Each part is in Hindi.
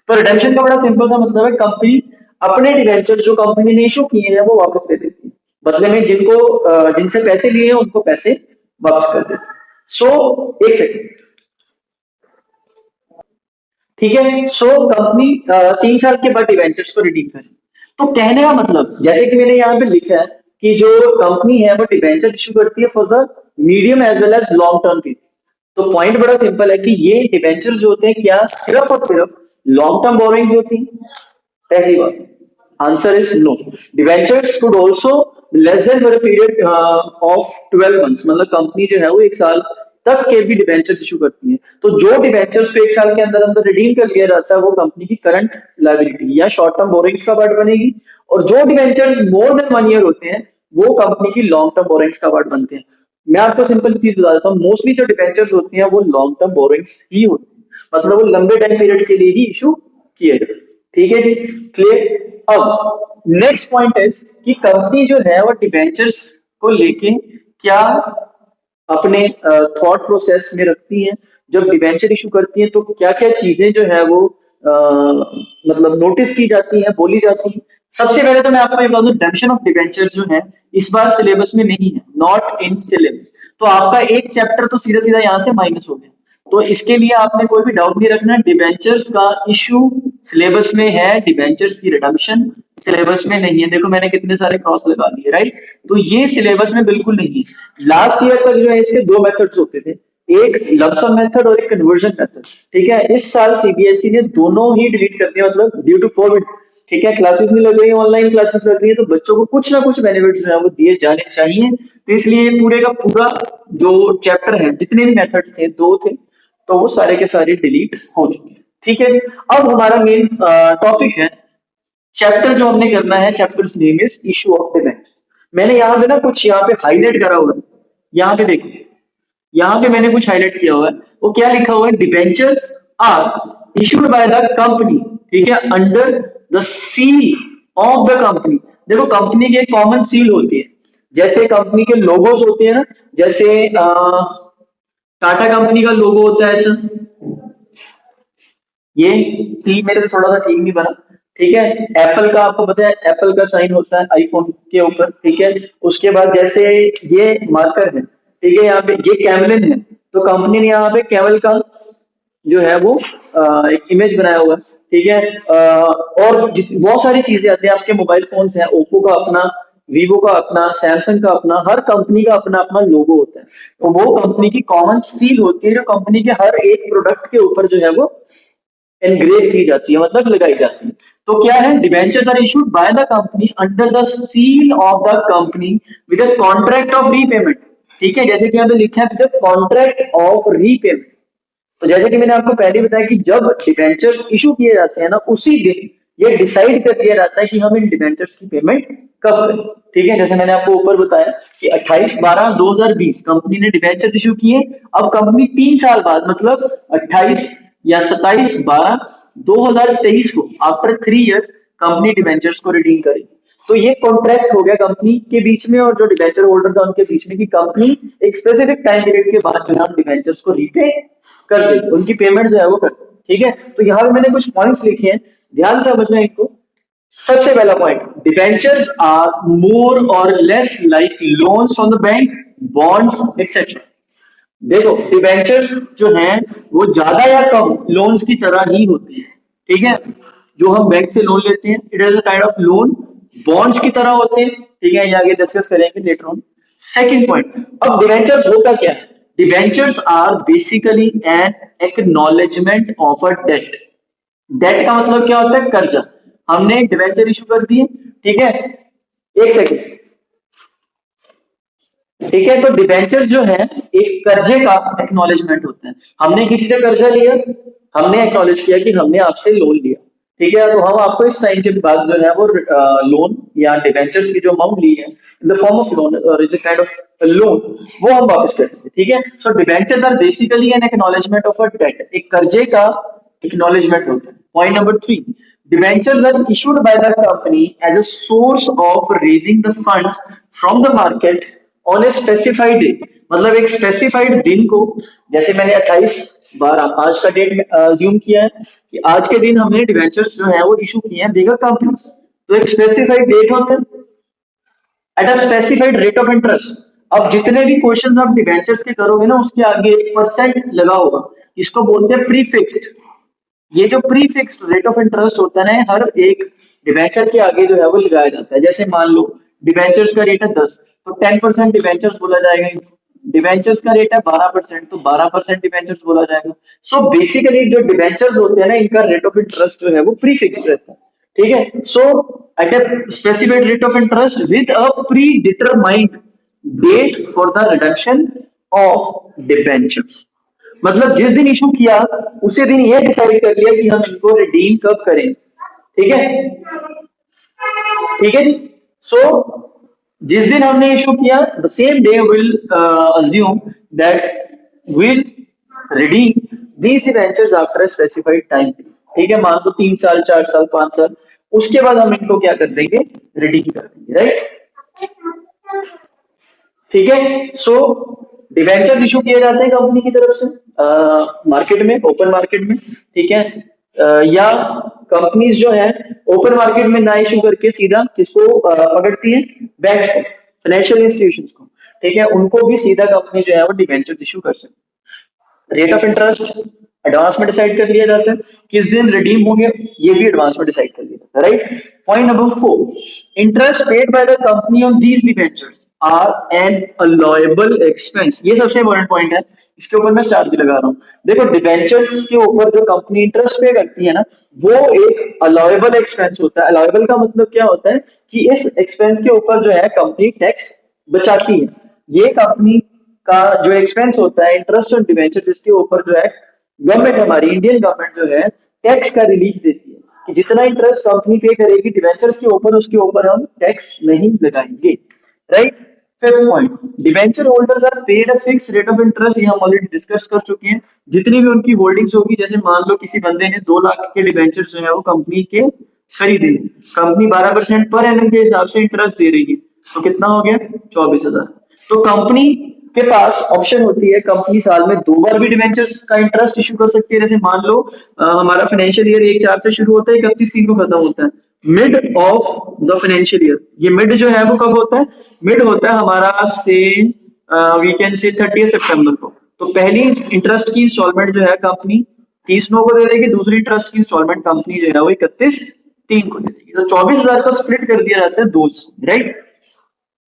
तो रिडेम्पशन का बड़ा सिंपल सा मतलब है, कंपनी अपने डिवेंचर जो कंपनी ने इशू किए हैं वो वापस दे देती है, बदले में जिनसे पैसे लिए हैं उनको पैसे वापस कर देती है। एक सेकंड, ठीक है। कंपनी 3 साल के बाद डिवेंचर्स को रिडीम करे। तो कहने का मतलब, जैसे कि मैंने यहाँ पे लिखा है कि जो कंपनी है वो डिवेंचर इशू करती है for the medium as well as long term period. तो पॉइंट बड़ा सिंपल है कि ये डिवेंचर जो होते हैं क्या सिर्फ और सिर्फ लॉन्ग टर्म बोरिंग्स होती हैं? पहली बात, answer is no. Debentures could also less than for a period of 12 months, मतलब कंपनी जो है वो 1 साल तक के भी डिवेंचर्स इशू करती है। तो जो डिवेंचर्स को 1 साल के अंदर अंदर रिडीम कर लिया जाता है वो कंपनी की करंट लाइबिलिटी या शॉर्ट टर्म बोरिंग्स का पार्ट बनेगी, और जो डिवेंचर्स मोर देन 1 ईयर होते हैं वो कंपनी की लॉन्ग टर्म बोरिंग्स का पार्ट बनते हैं। मैं आपको सिंपल चीज बता देता हूँ, मोस्टली जो डिवेंचर्स होती हैं वो लॉन्ग टर्म बोरिंग्स ही होती है, मतलब वो लंबे टाइम पीरियड के लिए ही इशू किए गए। ठीक है जी, क्लियर। अब नेक्स्ट पॉइंट है कि कंपनी जो है वो डिवेंचर्स को लेके क्या अपने थॉट प्रोसेस में रखती हैं, जब डिवेंचर इशू करती हैं तो क्या क्या चीजें जो है वो मतलब नोटिस की जाती हैं, बोली जाती हैं। सबसे पहले तो मैं आपको ये बता दूं, डेफिनेशन ऑफ डिवेंचर जो है इस बार सिलेबस में नहीं है, नॉट इन सिलेबस। तो आपका एक चैप्टर तो सीधा सीधा यहाँ से माइनस हो गया। तो इसके लिए आपने कोई भी डाउट नहीं रखना, डिवेंचर्स का इशू सिलेबस में है, डिवेंचर्स की रिडम्पशन सिलेबस में नहीं है। देखो मैंने कितने सारे क्रॉस लगा दिए, राइट। तो ये सिलेबस में बिल्कुल नहीं है। लास्ट ईयर तक जो है इसके 2 मेथड्स होते थे, एक लमसम मेथड और एक कन्वर्जन मेथड। ठीक है, इस साल सीबीएसई ने दोनों ही डिलीट कर दिया, मतलब ड्यू टू कोविड। ठीक है, क्लासेस नहीं लग रही है, ऑनलाइन क्लासेस लग रही है, तो बच्चों को कुछ ना कुछ बेनिफिट जो है वो दिए जाने चाहिए। तो इसलिए ये पूरे का पूरा जो चैप्टर है, जितने भी मेथड थे 2 थे, तो वो सारे के सारे डिलीट हो चुके हैं। ठीक है, अब हमारा मेन टॉपिक है, चैप्टर जो हमने करना है, chapter name is issue of debenture. मैंने यहाँ पे ना कुछ यहाँ पे हाईलाइट करा हुआ है, यहाँ पे देखो, यहाँ पे मैंने कुछ हाईलाइट किया हुआ है। वो क्या लिखा हुआ है, debentures are issued by the company, ठीक है, under the seal of the company. देखो कंपनी की एक कॉमन सील होती है, जैसे कंपनी के लोगोस होते हैं ना, जैसे टाटा कंपनी का लोगो होता है ऐसा, ये टी मेरे से थोड़ा सा ठीक नहीं बना। ठीक है, एप्पल का आपको पता है, एप्पल का साइन होता है आईफोन के ऊपर। ठीक है, उसके बाद जैसे ये मार्कर है, ठीक है, यहाँ पे ये कैमलिन है, तो कंपनी ने यहाँ पे कैमल का जो है वो एक इमेज बनाया हुआ है। ठीक है, और बहुत सारी चीजें आती हैं, आपके मोबाइल फोन्स हैं, ओप्पो का अपना, वीवो का अपना, सैमसंग का अपना, हर कंपनी का अपना अपना लोगो होता है। तो वो कंपनी की कॉमन सील होती है, जो कंपनी के हर एक प्रोडक्ट के ऊपर जो है वो एनग्रेव की जाती है, मतलब लगाई जाती है। तो क्या है, debentures are issued by the company under the seal of the company with a contract of repayment. ठीक है, जैसे कि यहाँ पे लिखा है with a contract of repayment. तो जैसे कि मैंने आपको पहले बताया कि जब डिवेंचर्स इशू किए जाते हैं ना, उसी दिन ये डिसाइड कर दिया जाता है कि हम इन डिवेंचर्स की पेमेंट कब करें। ठीक है, जैसे मैंने आपको ऊपर बताया कि 28/12/2020 कंपनी ने डिवेंचर्स इशू किए। अब कंपनी 3 साल बाद, मतलब 28 या 27/12/2023 को, आफ्टर 3 इयर्स, कंपनी डिवेंचर्स को रिडीम करेगी। तो ये कॉन्ट्रैक्ट हो गया कंपनी के बीच में और जो डिवेंचर होल्डर था उनके बीच में, कि कंपनी एक स्पेसिफिक टाइम पीरियड के बाद जो है डिवेंचर्स को रीपे कर देगी, उनकी पेमेंट जो है वो कर देगी। ठीक है, तो यहाँ पे मैंने कुछ पॉइंट्स लिखे हैं, ध्यान से समझना इनको। सबसे पहला पॉइंट, डिबेंचर्स आर मोर और less like loans from the bank, bonds etcetera. देखो डिबेंचर्स जो हैं वो ज्यादा या कम लोन्स की तरह ही होती है। ठीक है, जो हम बैंक से लोन लेते हैं, it is a kind of loan, bonds की तरह होते हैं। ठीक है, ये आगे डिस्कस करेंगे लेटर ऑन। सेकंड पॉइंट, अब डिबेंचर्स होता क्या है, debentures are basically an acknowledgement of a debt. Debt का मतलब क्या होता है, कर्जा। हमने डिवेंचर इशू कर दिए, ठीक है, एक सेकंड। ठीक है, तो डिबेंचर जो है एक कर्जे का एक्नॉलेजमेंट होता है। हमने किसी से कर्जा लिया, हमने एक्नॉलेज किया कि हमने आपसे लोन लिया। ठीक है, तो हम आपको इस टाइम के बाद जो है वो लोन या डिबेंचर्स की जो अमाउंट ली है in the form of loan और is a kind of loan, वो हम वापस कर देंगे। ठीक है, so debentures are basically an acknowledgement of a debt, एक कर्जे का एक्नॉलेजमेंट होता है। Point number 3, debentures are issued by the company as a source of raising the funds from the market on a specified day। मतलब एक स्पेसिफाइड दिन को, जैसे मैंने 28 12 आज का डेट अज्यूम किया है कि आज के दिन हमने डिवेंचर्स जो है वो इशू किए हैं बिगर कंपनी, तो एक स्पेसिफाइड डेट होता है at a specified rate of interest. अब जितने भी क्वेश्चंस आप डिवेंचर्स के करोगे ना उसके आगे 1% लगा होगा, इसको बोलते हैं प्री फिक्स्ड। ये जो pre fixed rate of interest होता है ना हर एक डिवेंचर के आगे जो है वो लगाया जाता है। जैसे मान लो डिवेंचर्स का रेट है 10, तो 10% डिवेंचर्स बोला जाएगा। डिवेंचर्स का रेट है 12%, तो 12% डिवेंचर्स बोला जाएगा। सो बेसिकली जो डिवेंचर्स होते हैं ना इनका रेट ऑफ इंटरेस्ट जो है वो प्री फिक्स्ड रहता है। ठीक है, so at a specified rate of interest with a predetermined date for the reduction of debentures. मतलब जिस दिन इशू किया उसी दिन ये डिसाइड कर लिया कि हम इनको रिडीम कब करें। ठीक है, ठीक है जी। सो जिस दिन हमने इशू किया the same day will assume that will redeem these debentures after specified time. ठीक है, मान लो 3 साल 4 साल 5 साल, उसके बाद हम इनको क्या कर देंगे, रिडीम कर देंगे, राइट। ठीक है, सो डिवेंचर्स इशू किए जाते हैं कंपनी की तरफ से मार्केट में, ओपन मार्केट में। ठीक है, या कंपनीज जो है ओपन मार्केट में ना इशू करके सीधा किसको पकड़ती है, बैंक्स को, फाइनेंशियल इंस्टीट्यूशंस को। ठीक है, उनको भी सीधा कंपनी जो है वो डिवेंचर्स इशू कर सकती है। रेट ऑफ इंटरेस्ट एडवांस में डिसाइड कर लिया जाता है, किस दिन रिडीम होंगे ये भी एडवांस में डिसाइड कर लिया जाता है, right. Point number 4, interest paid by the company on these debentures are an allowable expense. ये सबसे इंपॉर्टेंट पॉइंट है, इसके ऊपर मैं स्टार भी लगा रहा हूँ। देखो डिबेंचर्स के ऊपर जो कंपनी इंटरेस्ट पे करती है ना वो एक अलाउएबल एक्सपेंस होता है। अलाउएबल का मतलब क्या होता है कि इस एक्सपेंस के ऊपर जो है कंपनी टैक्स बचाती है। ये कंपनी का जो एक्सपेंस होता है इंटरेस्ट ऑन डिवेंचर, इसके ऊपर जो है गवर्नमेंट, हमारी इंडियन गवर्नमेंट जो है टैक्स का रिलीफ देती है कि जितना इंटरेस्ट कंपनी पे करेगी डिवेंचर्स के ऊपर उसके ऊपर हम टैक्स नहीं लगाएंगे, right. Fifth point, debenture holders are paid a fix rate of interest. ये हम ऑलरेडी डिस्कस कर चुके हैं। जितनी भी उनकी होल्डिंग्स होगी, जैसे मान लो किसी बंदे ने 2 लाख के डिवेंचर्स जो है वो कंपनी के खरीदे, कंपनी 12% पर एनम के हिसाब से इंटरेस्ट दे रही है, तो कितना हो गया, 24,000। तो कंपनी के पास ऑप्शन होती है, कंपनी साल में 2 बार भी डिवेंचर्स का इंटरेस्ट इशू कर सकती है। जैसे मान लो हमारा फाइनेंशियल ईयर 1/4 से शुरू होता है, 31/3 को खत्म होता है, mid of the financial year. ये मिड जो है वो कब होता है, मिड होता है हमारा से वी कैन से 30 सितंबर को। तो पहली इंटरेस्ट की इंस्टॉलमेंट जो है कंपनी 30 नौ को दे देगी, दूसरी इंटरेस्ट की इंस्टॉलमेंट कंपनी जो है वो 31/3 को दे देगी। तो 24,000 को स्प्लिट कर दिया जाता है 2, right.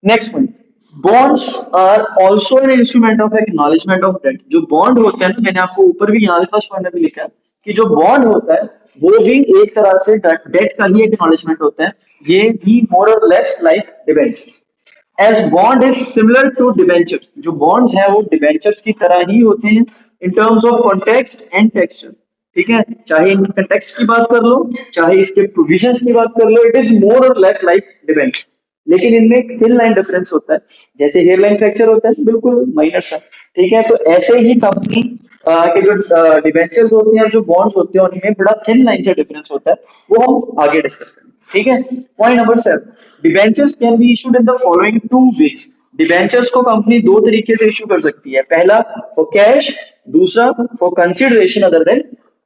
Next point, bonds are also an instrument of acknowledgement of debt. जो बॉन्ड होते हैं ना, मैंने आपको ऊपर भी यहाँ फर्स्ट पॉइंट में भी लिखा है कि जो बॉन्ड होता है वो भी एक तरह से डेट का ही एक्नॉलेजमेंट होता है। ये भी मोर और less like debenture. As bond is similar to debentures, जो बॉन्ड्स हैं वो डिबेंचर्स की तरह ही होते हैं in terms of context and texture. ठीक है, चाहे इनके कंटेक्स्ट की बात कर लो चाहे इसके प्रोविजंस की बात कर लो, इट इज मोर और लेस लाइक डिबेंचर। लेकिन इनमें एक थिन लाइन डिफरेंस होता है, जैसे हेयर लाइन फ्रैक्चर होता है बिल्कुल माइनर सा। ठीक है, तो ऐसे ही कंपनी के जो डिबेंचर्स होते हैं जो बॉन्ड्स होते हैं उनमें बड़ा थिन लाइन से डिफरेंस होता है, वो हम आगे डिस्कस करेंगे। ठीक है, point number 7, debentures can be issued in the following 2 ways. Debentures को कंपनी 2 तरीके से इशू कर सकती है, पहला फॉर कैश, दूसरा for consideration other than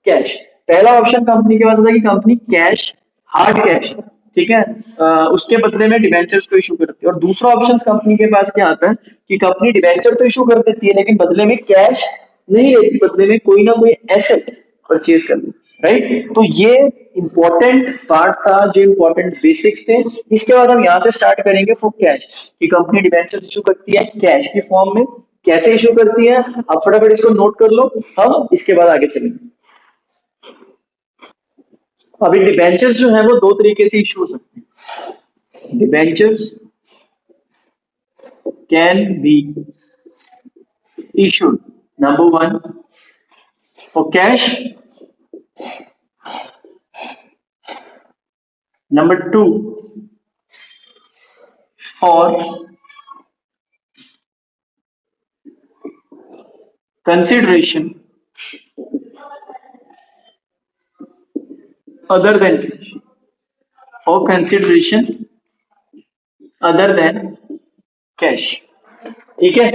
cash. पहला ऑप्शन कंपनी के पास होता है कि कंपनी कैश, हार्ड कैश, ठीक है, उसके बदले में डिबेंचर्स को इशू करती है। और दूसरा ऑप्शन कंपनी के पास क्या आता है कि कंपनी डिबेंचर तो इशू कर देती है लेकिन बदले में कैश नहीं लेती, बदले में कोई ना कोई एसेट परचेज कर लेती, राइट। तो ये इंपॉर्टेंट पार्ट था, जो इंपॉर्टेंट बेसिक्स थे। इसके बाद हम यहाँ से स्टार्ट करेंगे फॉर कैश, कि कंपनी डिबेंचर इशू करती है कैश की फॉर्म में, कैसे इशू करती है आप फटाफट इसको नोट कर लो, हम इसके बाद आगे चलेंगे। अभी डिबेंचर्स जो है वो 2 तरीके से इशू हो सकते हैं। Debentures can be issued, number one, for cash, number two, for consideration other than cash, for consideration other than cash। ठीक है,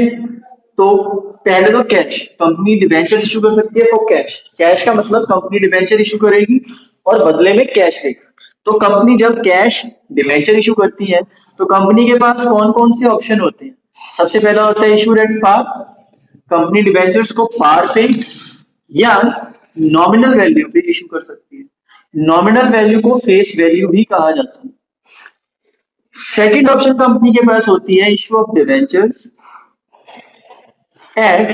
तो पहले तो कैश, कंपनी डिबेंचर इशू कर सकती है फॉर कैश। कैश का मतलब कंपनी डिबेंचर इशू करेगी और बदले में कैश लेगी। तो कंपनी जब कैश डिबेंचर इशू करती है तो कंपनी के पास कौन कौन से ऑप्शन होते हैं? सबसे पहला होता है issue at par, company debentures को पार पे या नॉमिनल वैल्यू पे इशू कर सकती है। नॉमिनल वैल्यू को फेस वैल्यू भी कहा जाता है। सेकंड ऑप्शन कंपनी के पास होती है issue of debentures at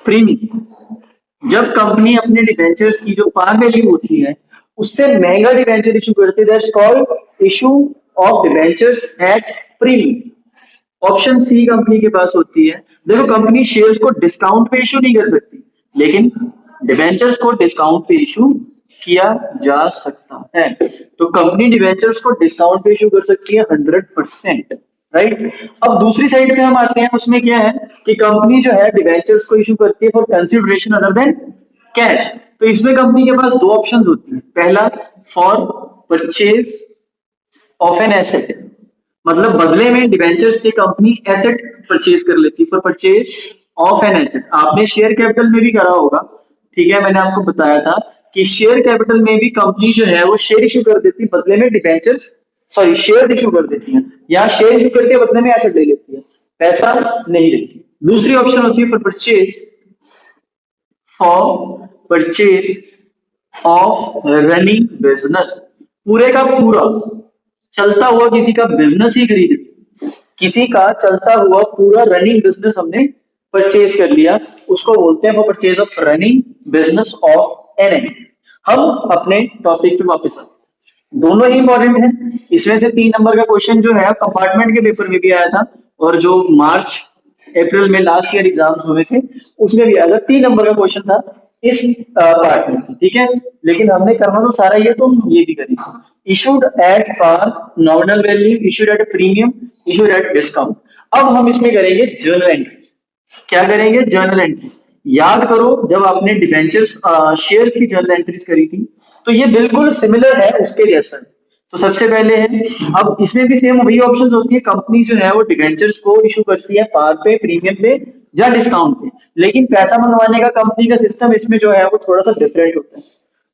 premium. जब कंपनी अपने डिबेंचर्स की जो पार वैल्यू होती है उससे महंगा डिबेंचर इशू करती है, that's called issue of debentures at premium. Option C company के पास होती है। देखो कंपनी शेयर्स को डिस्काउंट पे इशू नहीं कर सकती, लेकिन डिबेंचर्स को डिस्काउंट पे इशू किया जा सकता है। तो कंपनी डिबेंचर्स को डिस्काउंट पे इशू कर सकती है 100%, राइट। अब दूसरी साइड पे हम आते हैं, उसमें क्या है कि कंपनी जो है डिबेंचर्स को इशू करती है for consideration other than cash. तो इसमें कंपनी के पास दो ऑप्शन होती है। पहला for purchase of an asset, मतलब बदले में डिबेंचर्स से कंपनी एसेट परचेज कर लेती है, for purchase of an asset. आपने शेयर कैपिटल में भी करा होगा, ठीक है, मैंने आपको बताया था कि शेयर कैपिटल में भी कंपनी जो है वो शेयर इशू कर देती है, बदले में डिबेंचर्स सॉरी शेयर इशू कर देती है, या शेयर इशू करके बदले में एसेट ले लेती है, पैसा नहीं लेती। दूसरी ऑप्शन होती है for purchase of running business. पूरे का पूरा चलता हुआ किसी का बिजनेस ही खरीद लिया, किसी का चलता हुआ पूरा रनिंग बिजनेस हमने परचेज कर लिया, उसको बोलते हैं for purchase of running business of an. हम अपने टॉपिक पे वापस आते हैं। दोनों ही इंपॉर्टेंट है। इसमें से 3 नंबर का क्वेश्चन जो है कंपार्टमेंट के पेपर में भी आया था, और जो मार्च अप्रैल में लास्ट ईयर एग्जाम्स हुए थे उसमें भी आया था। 3 नंबर का क्वेश्चन था इस पार्ट में से, ठीक है। लेकिन हमने करना तो सारा ये, तो ये भी करेंगे। Issued at par, nominal value, issued at premium, issued at discount. अब हम इसमें करेंगे जर्नल एंट्रीज। क्या करेंगे? Journal entries. याद करो जब आपने डिबेंचर्स शेयर्स की जर्नल एंट्रीज करी थी तो ये बिल्कुल सिमिलर है उसके जैसा। तो सबसे पहले है, अब इसमें भी सेम वही ऑप्शंस होती है। कंपनी जो है वो डिबेंचर्स को इशू करती है पार पे, प्रीमियम पे या डिस्काउंट पे, लेकिन पैसा मंगवाने का कंपनी का सिस्टम इसमें जो है वो थोड़ा सा डिफरेंट होता है।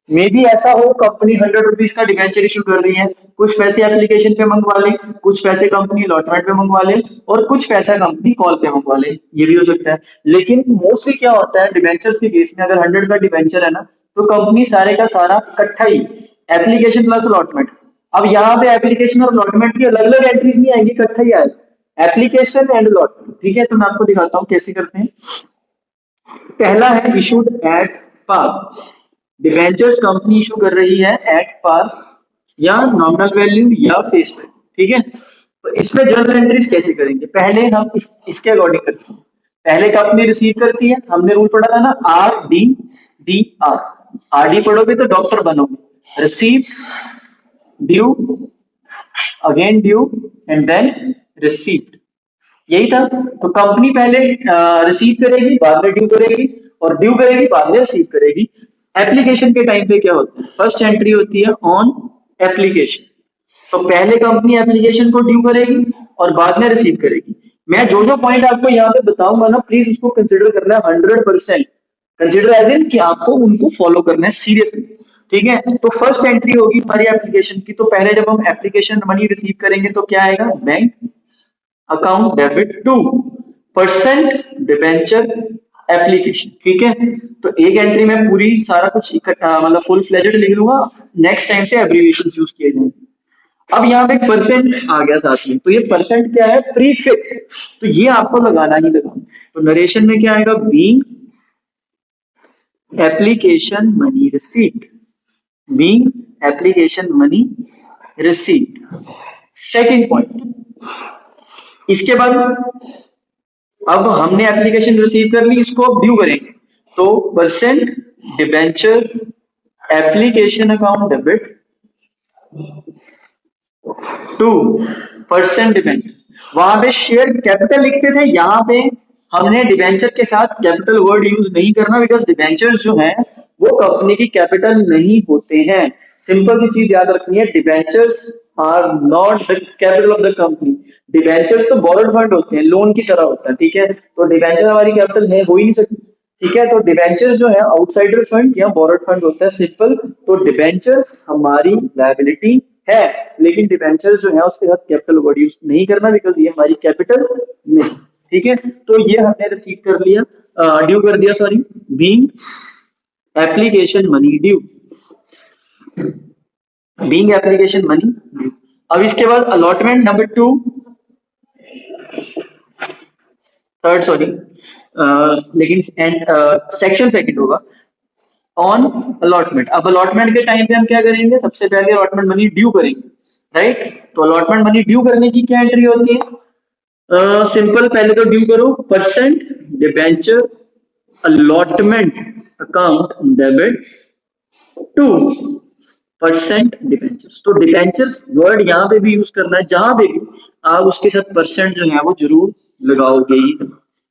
मे भी ऐसा हो कंपनी 100 रुपीज का डिबेंचर इशू कर रही है, कुछ पैसे एप्लीकेशन पे मंगवा ले, कुछ पैसे कंपनी अलॉटमेंट पे मंगवा ले, और कुछ पैसा कंपनी कॉल पे मंगवा ले, ये भी हो सकता है। लेकिन मोस्टली क्या होता है डिबेंचर्स के केस में, अगर 100 का डिबेंचर है ना तो कंपनी सारे का सारा इकट्ठा ही एप्लीकेशन प्लस अलॉटमेंट। अब यहाँ पे एप्लीकेशन और अलॉटमेंट की अलग अलग एंट्रीज नहीं आएंगी, इकट्ठा ही आएगा एप्लीकेशन एंड अलॉटमेंट, ठीक है। तो मैं आपको दिखाता हूँ कैसे करते हैं। पहला है issued at par. Debentures company issue कर रही है एट पार या नॉमिनल वैल्यू या फेस वैल्यू, ठीक है। तो इसमें जर्नल एंट्रीज कैसे करेंगे? पहले हम इसके अकॉर्डिंग करते हैं। पहले कंपनी रिसीव करती है, हमने रूल पढ़ा था ना, R D D R. R D पढ़ोगे तो डॉक्टर बनोगे। Receive, due, again due and then received, यही था। तो कंपनी पहले रिसीव करेगी, बाद में ड्यू करेगी, और ड्यू करेगी, बाद में रिसीव करेगी। एप्लीकेशन के टाइम पे क्या होता है? फर्स्ट एंट्री होती है ऑन एप्लीकेशन। तो पहले कंपनी एप्लीकेशन को ड्यू करेगी और बाद में रिसीव करेगी। मैं जो जो पॉइंट आपको यहाँ पे बताऊंगा ना, प्लीज उसको कंसिडर करना है 100%। कंसिडर एज इन कि आपको उनको फॉलो करना है सीरियसली, ठीक है। तो फर्स्ट एंट्री होगी हमारी एप्लीकेशन की। तो पहले जब हम एप्लीकेशन मनी रिसीव करेंगे तो क्या आएगा? Bank account debit to percent debenture application, ठीक है। तो एक एंट्री में पूरी सारा कुछ इकट्ठा मतलब फुल फ्लेजेड लिख लूंगा, नेक्स्ट टाइम से एब्रीविएशन यूज किए जाएंगे। अब यहाँ पे परसेंट आ गया साथ में, तो ये परसेंट क्या है? प्रीफिक्स। तो ये आपको लगाना ही लगाना। तो नरेशन में क्या आएगा? Being application money received, being application money received. Second point, इसके बाद अब हमने एप्लीकेशन रिसीव कर ली, इसको अब ड्यू करेंगे। तो percent debenture application account debit to percent debenture. वहां पे शेयर कैपिटल लिखते थे, यहाँ पे हमने डिबेंचर के साथ कैपिटल वर्ड यूज नहीं करना, बिकॉज डिबेंचर्स जो हैं वो कंपनी की कैपिटल नहीं होते हैं। सिंपल सी चीज याद रखनी है, debentures are not the capital of the company. Debentures तो बोरोड फंड होते हैं, लोन की तरह होता है, ठीक है। तो डिबेंचर हमारी कैपिटल है हो ही नहीं सकती, ठीक है। तो डिबेंचर जो है आउटसाइडर फंड या बोरोड फंड होता है, सिंपल। तो डिबेंचर्स हमारी लायबिलिटी है, लेकिन डिबेंचर जो है उसके साथ कैपिटल वर्ड यूज नहीं करना, बिकॉज ये हमारी कैपिटल नहीं, ठीक है। तो ये हमने रिसीव कर लिया, ड्यू कर दिया, sorry, being application money due, being application money due. अब इसके बाद allotment number two, third sorry, लेकिन सेक्शन सेकंड होगा ऑन अलॉटमेंट। अब अलॉटमेंट के टाइम पे हम क्या करेंगे, सबसे पहले अलॉटमेंट मनी ड्यू करेंगे, राइट। तो अलॉटमेंट मनी ड्यू करने की क्या एंट्री होती है, सिंपल, पहले तो ड्यू करो percent debenture allotment account debit to percent debentures. तो डिबेंचर्स वर्ड यहाँ पे भी यूज करना है, जहां पे भी आप उसके साथ परसेंट जो है वो जरूर लगाओगे ही,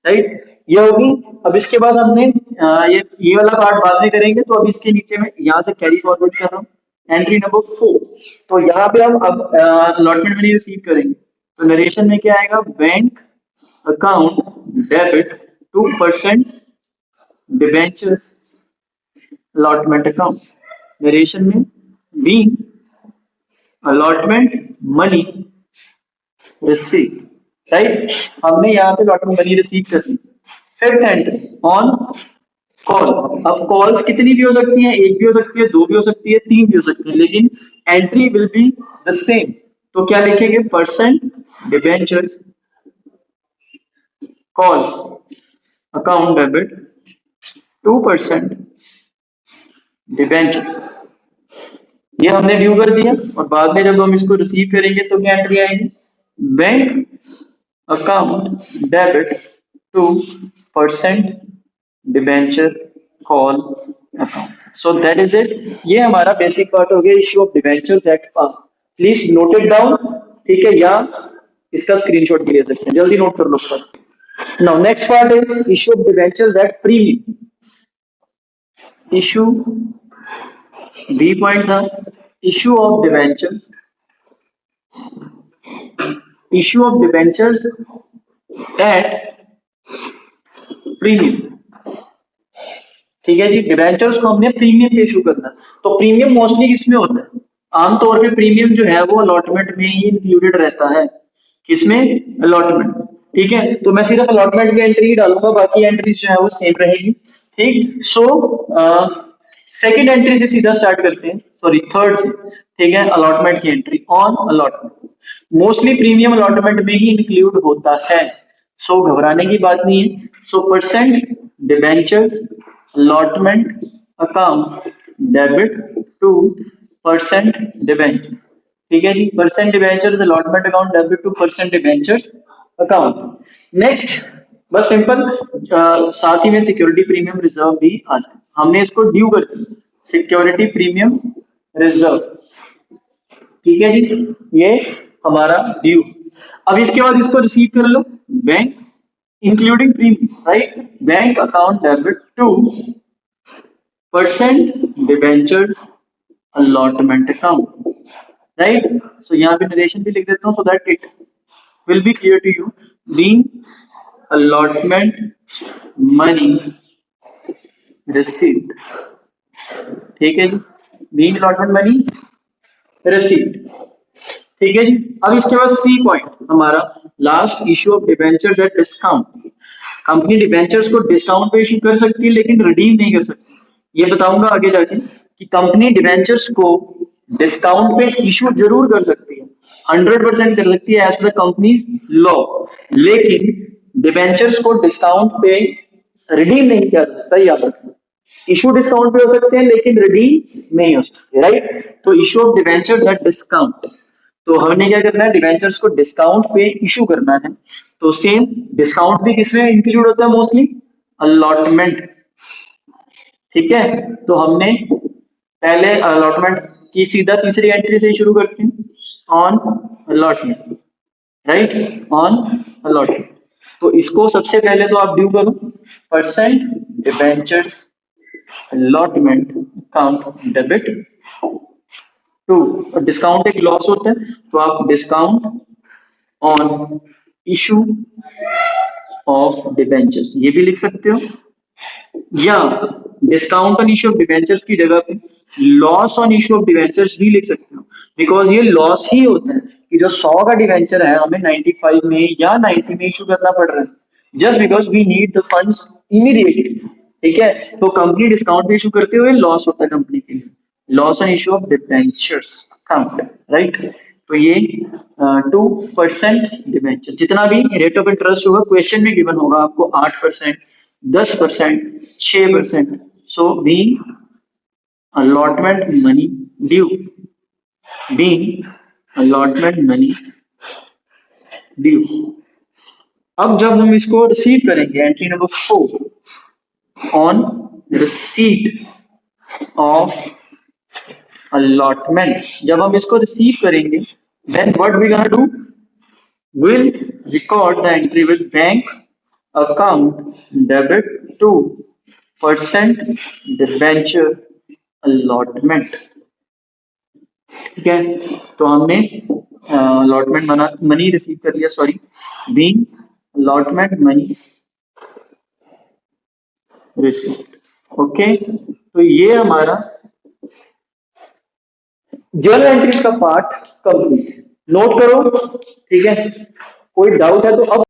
राइट। ये होगी। अब इसके बाद हमने ये वाला पार्ट बाद में करेंगे, तो अब इसके नीचे में यहाँ से कैरी फॉरवर्ड कर रहा हूँ, एंट्री नंबर 4। तो यहाँ पे हम अब अलॉटमेंट मनी रिसीव करेंगे, तो नरेशन में क्या आएगा, bank account debit 2% debentures allotment account, narration में be allotment money receive, right. हमने यहाँ पे अलॉटमेंट मनी रिसीव कर ली। Fifth entry on call. अब कॉल्स कितनी भी हो सकती हैं, एक भी हो सकती है, दो भी हो सकती है, तीन भी हो सकती है, लेकिन entry will be the same. तो क्या लिखेंगे, percent debentures call account debit 2% debenture. ये हमने ड्यू कर दिया, और बाद में जब हम इसको रिसीव करेंगे तो क्या एंट्री आएगी, bank account debit 2% debenture call account. So that is it. ये हमारा बेसिक पार्ट हो गया issue of debentures at par. Please note it down, ठीक है, या इसका स्क्रीनशॉट भी ले सकते हैं, जल्दी नोट कर लो sir. Now next part is issue of debentures at premium. Issue B point था, issue of debentures, issue of debentures at premium, ठीक है जी। डिबेंचर्स को हमने प्रीमियम पे इशू करना है। तो प्रीमियम मोस्टली किसमें होता है, आमतौर पे प्रीमियम जो है वो अलॉटमेंट में ही इंक्लूडेड रहता है, किसमें, अलॉटमेंट, ठीक है। तो मैं सिर्फ अलॉटमेंट की एंट्री ही डालूंगा, बाकी एंट्रीज जो है वो सेम रहेगी, ठीक। सो सेकंड एंट्री से सीधा स्टार्ट करते हैं, सॉरी थर्ड से, ठीक है। अलॉटमेंट की entry on allotment, mostly premium allotment में ही इंक्लूड होता है, सो घबराने की बात नहीं है। So percent debentures allotment account debit to percent debenture, ठीक है जी। Percent debentures allotment account debit to percent debentures account. Next बस सिंपल, साथ ही में सिक्योरिटी प्रीमियम रिजर्व भी आता है, हमने इसको ड्यू कर दिया, सिक्योरिटी प्रीमियम रिजर्व, ठीक है जी, ये हमारा ड्यू। अब इसके बाद इसको रिसीव कर लो, bank including premium, right, bank account debit to percent debentures allotment account, right. So यहाँ पे नरेशन भी लिख देता हूँ, so that it will be clear to you, being allotment money received, ठीक है जी, बीइंग अलॉटमेंट मनी रिसीव्ड, ठीक है जी। अब इसके बाद सी पॉइंट हमारा last, issue of debentures at discount. Company debentures को डिस्काउंट पे इशू कर सकती है, लेकिन रिडीम नहीं कर सकती। ये बताऊंगा आगे जाके कि कंपनी डिबेंचर्स को डिस्काउंट पे इशू जरूर कर सकती है, 100% कर सकती है एज पर कंपनीज लॉ, लेकिन डिबेंचर्स को डिस्काउंट पे रिडीम नहीं किया जा सकता, याद रखना। इशू डिस्काउंट पे हो सकते हैं, लेकिन रिडीम नहीं हो सकते, राइट। तो issue of debentures at discount, तो हमने क्या करना है, डिबेंचर्स को डिस्काउंट पे इशू करना है। तो सेम डिस्काउंट भी किसमें इंक्लूड होता है, मोस्टली अलॉटमेंट, ठीक है। तो हमने पहले अलॉटमेंट की सीधा तीसरी एंट्री से शुरू करते हैं, on allotment, right, on allotment. तो इसको सबसे पहले तो आप ड्यू करो, percent debentures allotment account debit to, discount एक लॉस होता है, तो आप discount on issue of debentures, ये भी लिख सकते हो, या discount on issue of debentures की जगह पे loss on issue of debentures भी लिख सकते हो, बिकॉज ये लॉस ही होता है कि जो 100 का डिबेंचर है हमें 95 में या 90 में इशू करना पड़ रहा है just because we need the funds immediately. ठीक है, तो कंपनी डिस्काउंट पे इशू करते हुए लॉस होता है कंपनी के लिए, loss on issue of debentures count, right. तो ये 2% डिबेंचर, जितना भी रेट ऑफ इंटरेस्ट होगा क्वेश्चन में गिवन होगा आपको 8%, 10%, 6%, so being allotment money due, being allotment money due। अब जब हम इसको रिसीव करेंगे, entry number 4, on receipt of allotment, जब हम इसको रिसीव करेंगे then what we gonna do, will record the entry with bank account debit to percent debenture allotment। ठीक है, तो हमने अलॉटमेंट मनी रिसीव कर लिया, sorry, being allotment money receive. Okay, तो ये हमारा जर्नल एंट्रीज का पार्ट कंप्लीट, नोट करो। ठीक है, कोई डाउट है तो अब